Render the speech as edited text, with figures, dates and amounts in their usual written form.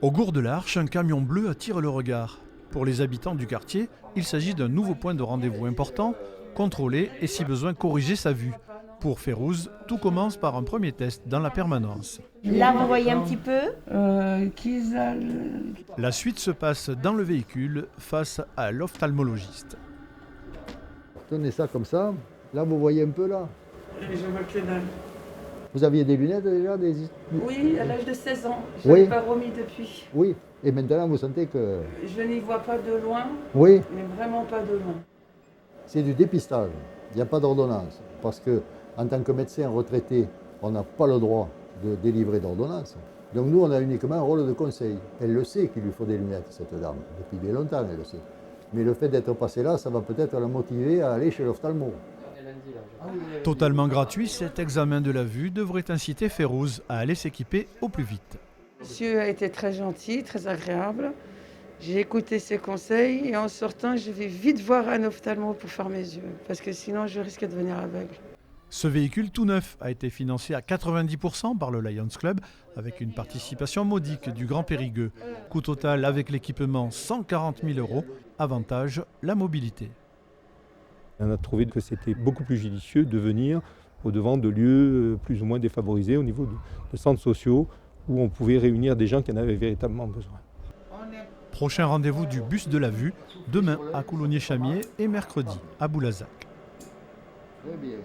Au Gour de l'Arche, un camion bleu attire le regard. Pour les habitants du quartier, il s'agit d'un nouveau point de rendez-vous important, contrôler et si besoin corriger sa vue. Pour Férouz, tout commence par un premier test dans la permanence. Là, vous voyez un petit peu. La suite se passe dans le véhicule face à l'ophtalmologiste. Tenez ça comme ça. Là, vous voyez un peu là. Je vois que dalle. Vous aviez des lunettes déjà Oui, à l'âge de 16 ans. Je Oui. n'ai pas remis depuis. Oui. Et maintenant, vous sentez que... Je n'y vois pas de loin, Oui, mais vraiment pas de loin. c'est du dépistage. Il n'y a pas d'ordonnance. Parce que en tant que médecin retraité, on n'a pas le droit de délivrer d'ordonnance. Donc nous, on a uniquement un rôle de conseil. Elle le sait qu'il lui faut des lunettes, cette dame. Depuis bien longtemps, elle le sait. Mais le fait d'être passé là, ça va peut-être la motiver à aller chez l'ophtalmo. Totalement gratuit, cet examen de la vue devrait inciter Férouz à aller s'équiper au plus vite. Monsieur a été très gentil, très agréable. J'ai écouté ses conseils et en sortant, je vais vite voir un ophtalmo pour faire mes yeux. Parce que sinon, je risque de devenir aveugle. Ce véhicule tout neuf a été financé à 90% par le Lions Club avec une participation modique du Grand Périgueux. Coût total avec l'équipement 140 000 €. Avantage, la mobilité. On a trouvé que c'était beaucoup plus judicieux de venir au-devant de lieux plus ou moins défavorisés au niveau de centres sociaux où on pouvait réunir des gens qui en avaient véritablement besoin. Prochain rendez-vous du bus de la vue, demain à Coulommiers-Chamiers et mercredi à Boulazac. Très bien.